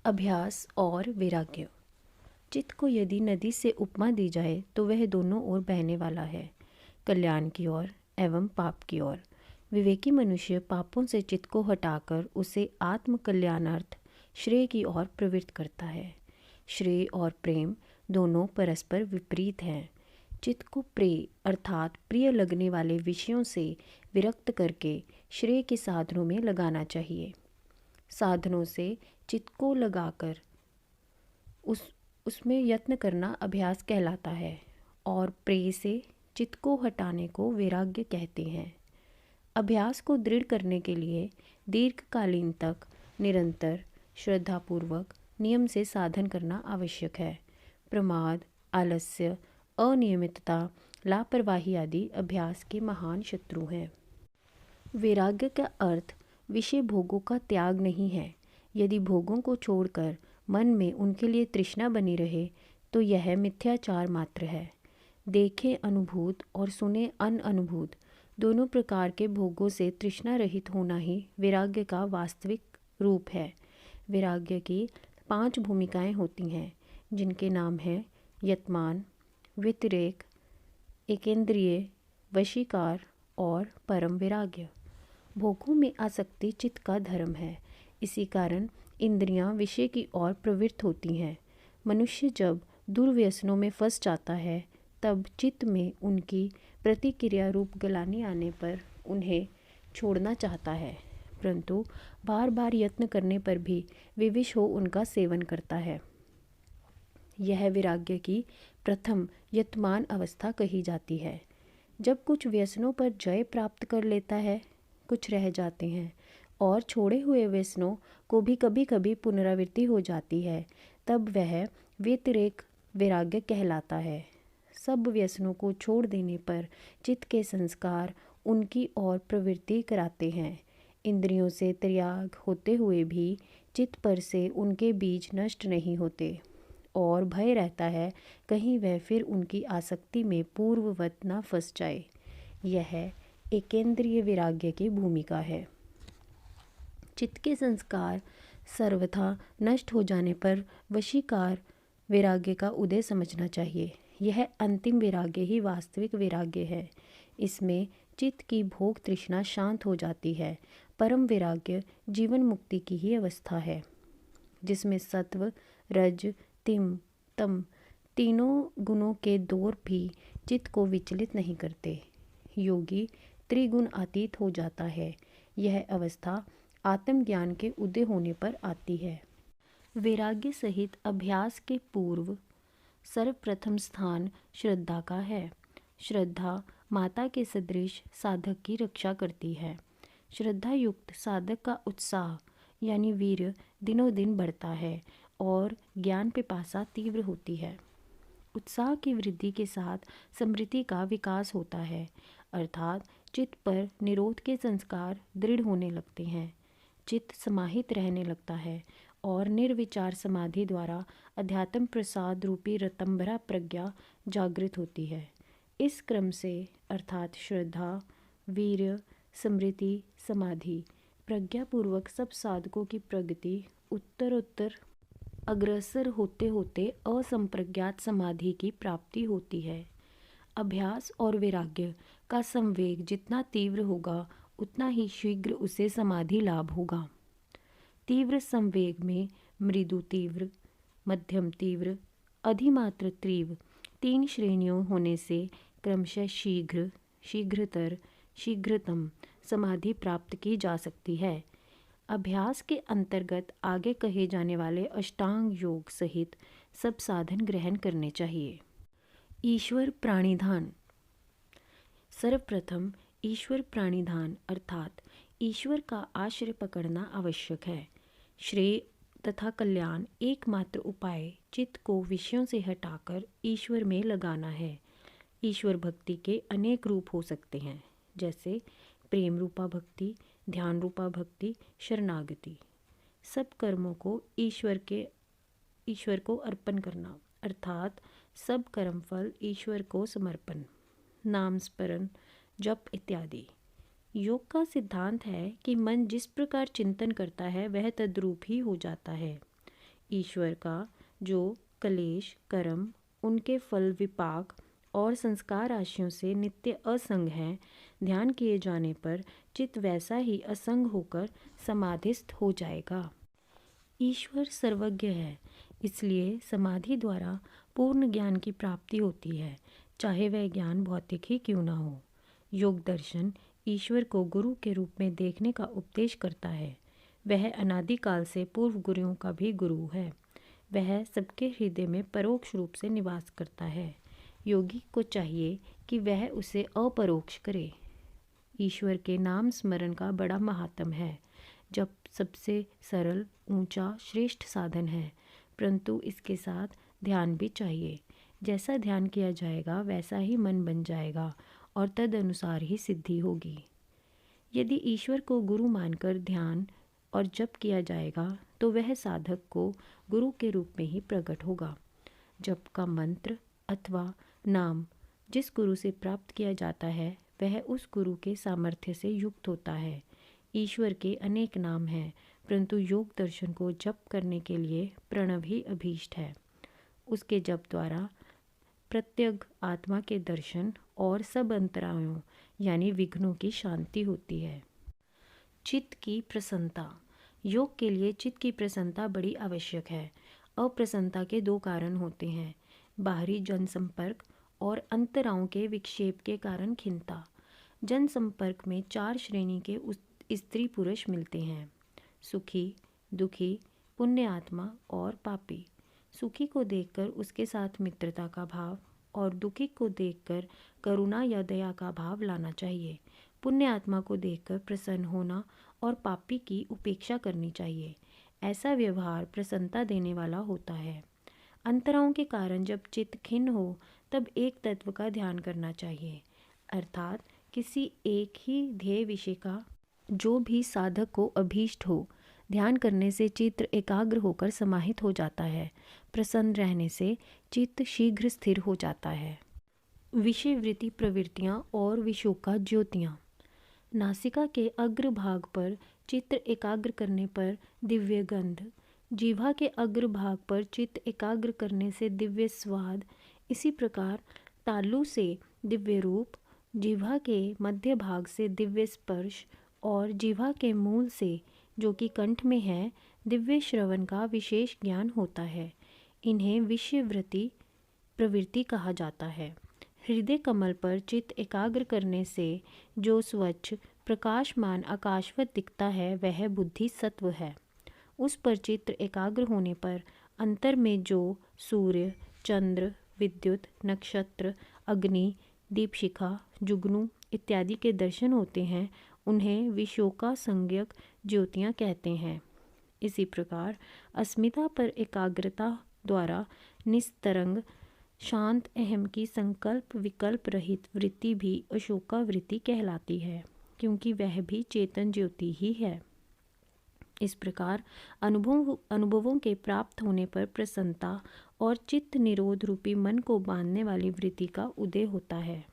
अभ्यास और वैराग्य। चित्त को यदि नदी से उपमा दी जाए तो वह दोनों ओर बहने वाला है, कल्याण की ओर एवं पाप की ओर। विवेकी मनुष्य पापों से चित्त को हटाकर उसे आत्म कल्याणार्थ श्रेय की ओर प्रवृत्त करता है। श्रेय और प्रेम दोनों परस्पर विपरीत हैं। चित्त को प्रेय अर्थात प्रिय लगने वाले विषयों से विरक्त करके श्रेय के साधनों में लगाना चाहिए। साधनों से चित्त को लगाकर उसमें यत्न करना अभ्यास कहलाता है और प्रेय से चित्त को हटाने को वैराग्य कहते हैं। अभ्यास को दृढ़ करने के लिए दीर्घकालीन तक निरंतर श्रद्धापूर्वक नियम से साधन करना आवश्यक है। प्रमाद, आलस्य, अनियमितता, लापरवाही आदि अभ्यास के महान शत्रु हैं। वैराग्य का अर्थ विषय भोगों का त्याग नहीं है। यदि भोगों को छोड़कर मन में उनके लिए तृष्णा बनी रहे तो यह मिथ्याचार मात्र है। देखे अनुभूत और सुने अनअनुभूत दोनों प्रकार के भोगों से तृष्णा रहित होना ही वैराग्य का वास्तविक रूप है। वैराग्य की 5 भूमिकाएं होती हैं, जिनके नाम हैं यतमान, व्यतिरेक, एकेंद्रिय, वशीकार और परम वैराग्य। भोगों में आसक्ति चित्त का धर्म है। इसी कारण इंद्रियां विषय की ओर प्रवृत्त होती हैं। मनुष्य जब दुर्व्यसनों में फंस जाता है तब चित्त में उनकी प्रतिक्रिया रूप गलानी आने पर उन्हें छोड़ना चाहता है, परंतु बार बार यत्न करने पर भी विवश हो उनका सेवन करता है। यह वैराग्य की प्रथम यतमान अवस्था कही जाती है। जब कुछ व्यसनों पर जय प्राप्त कर लेता है, कुछ रह जाते हैं और छोड़े हुए व्यसनों को भी कभी कभी पुनरावृत्ति हो जाती है, तब वह व्यतिरेक वैराग्य कहलाता है। सब व्यसनों को छोड़ देने पर चित्त के संस्कार उनकी ओर प्रवृत्ति कराते हैं। इंद्रियों से त्याग होते हुए भी चित्त पर से उनके बीज नष्ट नहीं होते और भय रहता है कहीं वह फिर उनकी आसक्ति में पूर्ववत न फंस जाए। यह एकेंद्रीय वैराग्य की भूमिका है। चित्त के संस्कार सर्वथा नष्ट हो जाने पर वशीकार वैराग्य का उदय समझना चाहिए। यह अंतिम वैराग्य ही वास्तविक वैराग्य है। इसमें चित्त की भोग तृष्णा शांत हो जाती है। परम वैराग्य जीवन मुक्ति की ही अवस्था है, जिसमें सत्व, रज, तम तीनों गुणों के दौर भी चित्त को विचलित नहीं करते। योगी त्रिगुण अतीत हो जाता है। यह अवस्था आत्मज्ञान के उदय होने पर आती है। वैराग्य सहित अभ्यास के पूर्व सर्वप्रथम स्थान श्रद्धा का है। श्रद्धा माता के सदृश साधक की रक्षा करती है। श्रद्धा युक्त साधक का उत्साह यानी वीर्य दिनों दिन बढ़ता है और ज्ञान पिपासा तीव्र होती है। उत्साह की वृद्धि के साथ स्मृति का विकास होता है, अर्थात चित्त पर निरोध के संस्कार दृढ़ होने लगते हैं। चित्त समाहित रहने लगता है और निर्विचार समाधि द्वारा अध्यात्म प्रसाद रूपी रतंबरा प्रज्ञा जागृत होती है। इस क्रम से अर्थात श्रद्धा, वीर्य, स्मृति, समाधि, प्रज्ञापूर्वक सब साधकों की प्रगति उत्तरोत्तर अग्रसर होते होते असंप्रज्ञात समाधि की प्राप्ति होती है। अभ्यास और वैराग्य का संवेग जितना तीव्र होगा उतना ही शीघ्र उसे समाधि लाभ होगा। तीव्र संवेग में मृदु तीव्र, मध्यम तीव्र, अधिमात्र तीव्र 3 श्रेणियों होने से क्रमशः शीघ्र, शीघ्रतर, शीघ्रतम समाधि प्राप्त की जा सकती है। अभ्यास के अंतर्गत आगे कहे जाने वाले अष्टांग योग सहित सब साधन ग्रहण करने चाहिए। ईश्वर प्राणिधान। सर्वप्रथम ईश्वर प्राणिधान अर्थात ईश्वर का आश्रय पकड़ना आवश्यक है। श्रेय तथा कल्याण एकमात्र उपाय चित्त को विषयों से हटाकर ईश्वर में लगाना है। ईश्वर भक्ति के अनेक रूप हो सकते हैं, जैसे प्रेम रूपा भक्ति, ध्यान रूपा भक्ति, शरणागति। सब कर्मों को ईश्वर को अर्पण करना अर्थात सब कर्म फल ईश्वर को समर्पण, नाम स्मरण, जप इत्यादि। योग का सिद्धांत है कि मन जिस प्रकार चिंतन करता है वह तद्रूप ही हो जाता है। ईश्वर का जो क्लेश, कर्म, उनके फल, विपाक और संस्कार राशियों से नित्य असंग है, ध्यान किए जाने पर चित्त वैसा ही असंग होकर समाधिस्थ हो जाएगा। ईश्वर सर्वज्ञ है, इसलिए समाधि द्वारा पूर्ण ज्ञान की प्राप्ति होती है, चाहे वह ज्ञान भौतिक ही क्यों न हो। योग दर्शन ईश्वर को गुरु के रूप में देखने का उपदेश करता है। वह अनादिकाल से पूर्व गुरुओं का भी गुरु है। वह सबके हृदय में परोक्ष रूप से निवास करता है। योगी को चाहिए कि वह उसे अपरोक्ष करे। ईश्वर के नाम स्मरण का बड़ा महात्म है, जब सबसे सरल, ऊंचा, श्रेष्ठ साधन है, परंतु इसके साथ ध्यान भी चाहिए। जैसा ध्यान किया जाएगा वैसा ही मन बन जाएगा और तद अनुसार ही सिद्धि होगी। यदि ईश्वर को गुरु मानकर ध्यान और जप किया जाएगा तो वह साधक को गुरु के रूप में ही प्रकट होगा। जप का मंत्र अथवा नाम जिस गुरु से प्राप्त किया जाता है वह उस गुरु के सामर्थ्य से युक्त होता है। ईश्वर के अनेक नाम हैं, परंतु योग दर्शन को जप करने के लिए प्रणव ही अभीष्ट है। उसके जप द्वारा प्रत्यग आत्मा के दर्शन और सब अंतरायों यानी विघ्नों की शांति होती है। चित्त की प्रसन्नता। योग के लिए चित्त की प्रसन्नता बड़ी आवश्यक है। अप्रसन्नता के दो कारण होते हैं, बाहरी जनसंपर्क और अंतराओं के विक्षेप के कारण खिन्नता। जनसंपर्क में 4 श्रेणी के स्त्री पुरुष मिलते हैं, सुखी, दुखी, पुण्य आत्मा और पापी। सुखी को देखकर उसके साथ मित्रता का भाव और दुखी को देखकर करुणा या दया का भाव लाना चाहिए। पुण्य आत्मा को देखकर प्रसन्न होना और पापी की उपेक्षा करनी चाहिए। ऐसा व्यवहार प्रसन्नता देने वाला होता है। अंतराओं के कारण जब चित्त खिन्न हो तब एक तत्व का ध्यान करना चाहिए, अर्थात किसी एक ही ध्येय विषय का जो भी साधक को अभीष्ट हो। ध्यान करने से चित्त एकाग्र होकर समाहित हो जाता है। प्रसन्न रहने से चित्त शीघ्र स्थिर हो जाता है। विषयवृत्ति प्रवृत्तियाँ और विशोका ज्योतियाँ। नासिका के अग्र भाग पर चित्त एकाग्र करने पर दिव्य गंध, जीवा के अग्र भाग पर चित्त एकाग्र करने से दिव्य स्वाद, इसी प्रकार तालु से दिव्य रूप, जीवा के मध्य भाग से दिव्य स्पर्श और जीवा के मूल से जो कि कंठ में है दिव्य श्रवण का विशेष ज्ञान होता है। इन्हें विषयवृत्ति प्रवृत्ति कहा जाता है। हृदय कमल पर चित्त एकाग्र करने से जो स्वच्छ प्रकाशमान आकाशवत दिखता है वह बुद्धि सत्व है। उस पर चित्त एकाग्र होने पर अंतर में जो सूर्य, चंद्र, विद्युत, नक्षत्र, अग्नि, दीपशिखा, जुगनू इत्यादि के दर्शन होते हैं उन्हें विशोका संज्ञक ज्योतियाँ कहते हैं। इसी प्रकार अस्मिता पर एकाग्रता द्वारा निस्तरंग शांत अहम की संकल्प विकल्प रहित वृत्ति भी अशोका वृत्ति कहलाती है, क्योंकि वह भी चेतन ज्योति ही है। इस प्रकार अनुभवों के प्राप्त होने पर प्रसन्नता और चित्त निरोध रूपी मन को बांधने वाली वृत्ति का उदय होता है।